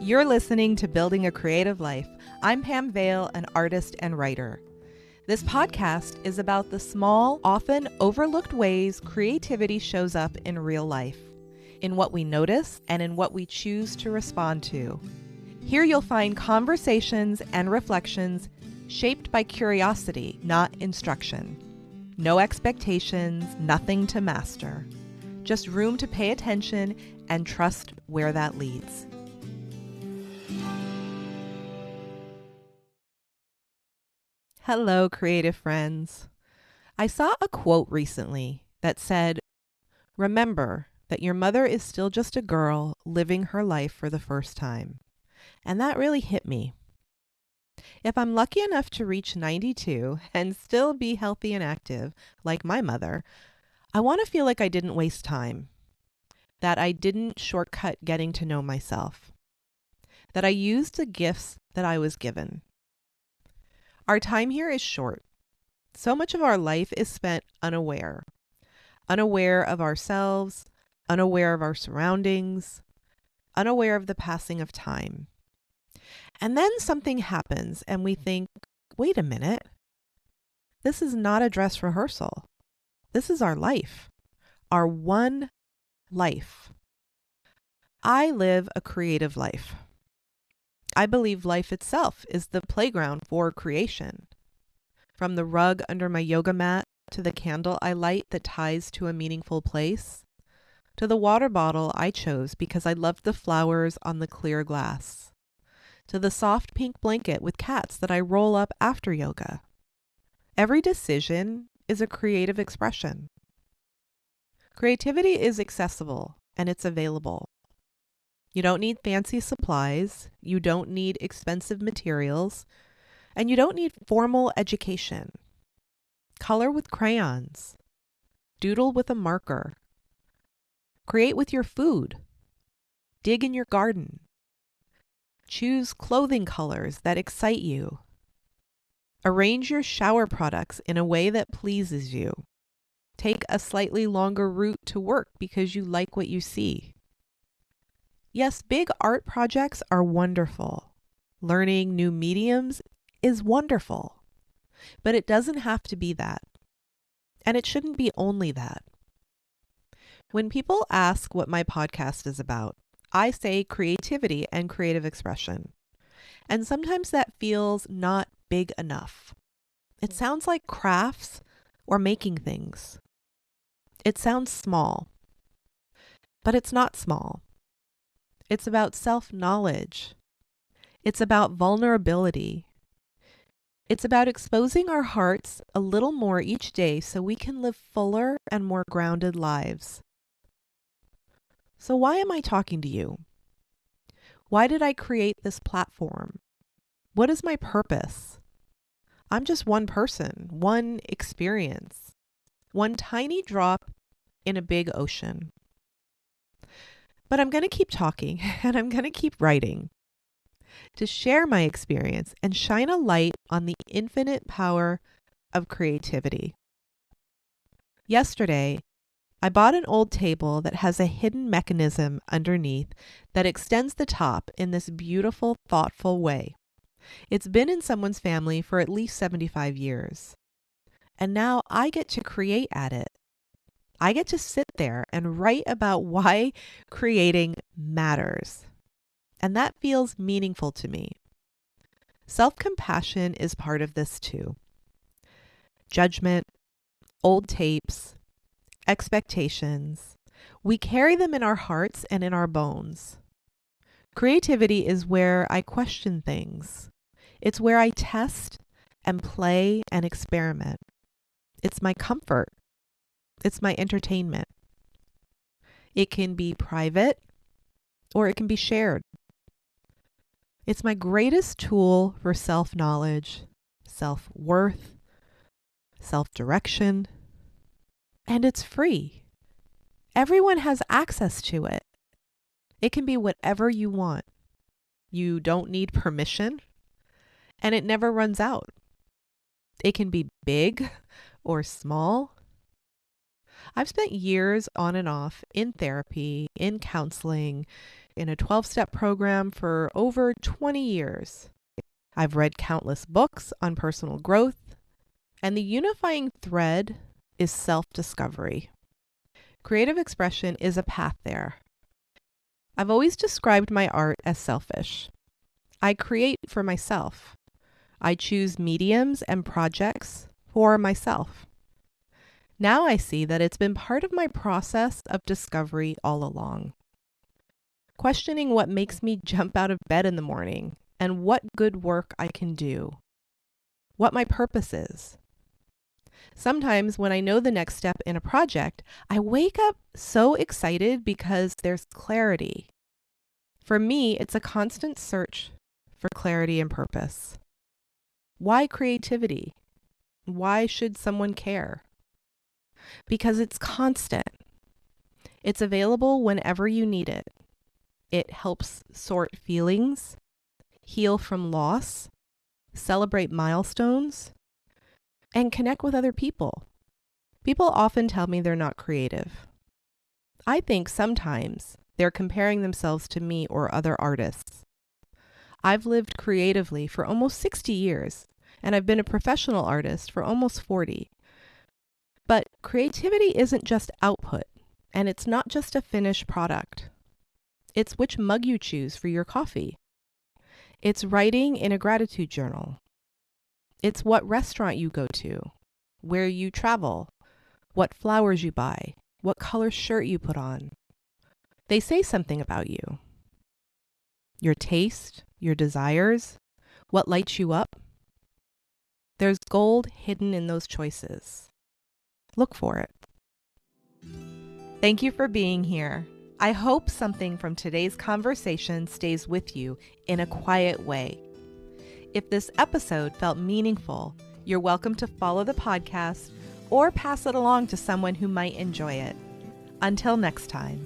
You're listening to Building a Creative Life. I'm Pam Vale, an artist and writer. This podcast is about the small, often overlooked ways creativity shows up in real life, in what we notice and in what we choose to respond to. Here you'll find conversations and reflections shaped by curiosity, not instruction. No expectations, nothing to master. Just room to pay attention and trust where that leads. Hello, creative friends. I saw a quote recently that said, "Remember that your mother is still just a girl living her life for the first time." And that really hit me. If I'm lucky enough to reach 92 and still be healthy and active, like my mother, I want to feel like I didn't waste time, that I didn't shortcut getting to know myself, that I used the gifts that I was given. Our time here is short. So much of our life is spent unaware of ourselves, unaware of our surroundings, unaware of the passing of time. And then something happens and we think, wait a minute, this is not a dress rehearsal. This is our life, our one life. I live a creative life. I believe life itself is the playground for creation. From the rug under my yoga mat, to the candle I light that ties to a meaningful place, to the water bottle I chose because I loved the flowers on the clear glass, to the soft pink blanket with cats that I roll up after yoga. Every decision is a creative expression. Creativity is accessible and it's available. You don't need fancy supplies, you don't need expensive materials, and you don't need formal education. Color with crayons. Doodle with a marker. Create with your food. Dig in your garden. Choose clothing colors that excite you. Arrange your shower products in a way that pleases you. Take a slightly longer route to work because you like what you see. Yes, big art projects are wonderful. Learning new mediums is wonderful. But it doesn't have to be that. And it shouldn't be only that. When people ask what my podcast is about, I say creativity and creative expression. And sometimes that feels not big enough. It sounds like crafts or making things. It sounds small. But it's not small. It's about self-knowledge. It's about vulnerability. It's about exposing our hearts a little more each day so we can live fuller and more grounded lives. So why am I talking to you? Why did I create this platform? What is my purpose? I'm just one person, one experience, one tiny drop in a big ocean. But I'm going to keep talking and I'm going to keep writing to share my experience and shine a light on the infinite power of creativity. Yesterday, I bought an old table that has a hidden mechanism underneath that extends the top in this beautiful, thoughtful way. It's been in someone's family for at least 75 years. And now I get to create at it. I get to sit there and write about why creating matters. And that feels meaningful to me. Self-compassion is part of this too. Judgment, old tapes, expectations, we carry them in our hearts and in our bones. Creativity is where I question things. It's where I test and play and experiment. It's my comfort. It's my entertainment. It can be private or it can be shared. It's my greatest tool for self-knowledge, self-worth, self-direction, and it's free. Everyone has access to it. It can be whatever you want. You don't need permission, and it never runs out. It can be big or small. I've spent years on and off in therapy, in counseling, in a 12-step program for over 20 years. I've read countless books on personal growth, and the unifying thread is self-discovery. Creative expression is a path there. I've always described my art as selfish. I create for myself. I choose mediums and projects for myself. Now I see that it's been part of my process of discovery all along. Questioning what makes me jump out of bed in the morning and what good work I can do. What my purpose is. Sometimes when I know the next step in a project, I wake up so excited because there's clarity. For me, it's a constant search for clarity and purpose. Why creativity? Why should someone care? Because it's constant. It's available whenever you need it. It helps sort feelings, heal from loss, celebrate milestones, and connect with other people. People often tell me they're not creative. I think sometimes they're comparing themselves to me or other artists. I've lived creatively for almost 60 years, and I've been a professional artist for almost 40. But creativity isn't just output, and it's not just a finished product. It's which mug you choose for your coffee. It's writing in a gratitude journal. It's what restaurant you go to, where you travel, what flowers you buy, what color shirt you put on. They say something about you. Your taste, your desires, what lights you up. There's gold hidden in those choices. Look for it. Thank you for being here. I hope something from today's conversation stays with you in a quiet way. If this episode felt meaningful, you're welcome to follow the podcast or pass it along to someone who might enjoy it. Until next time.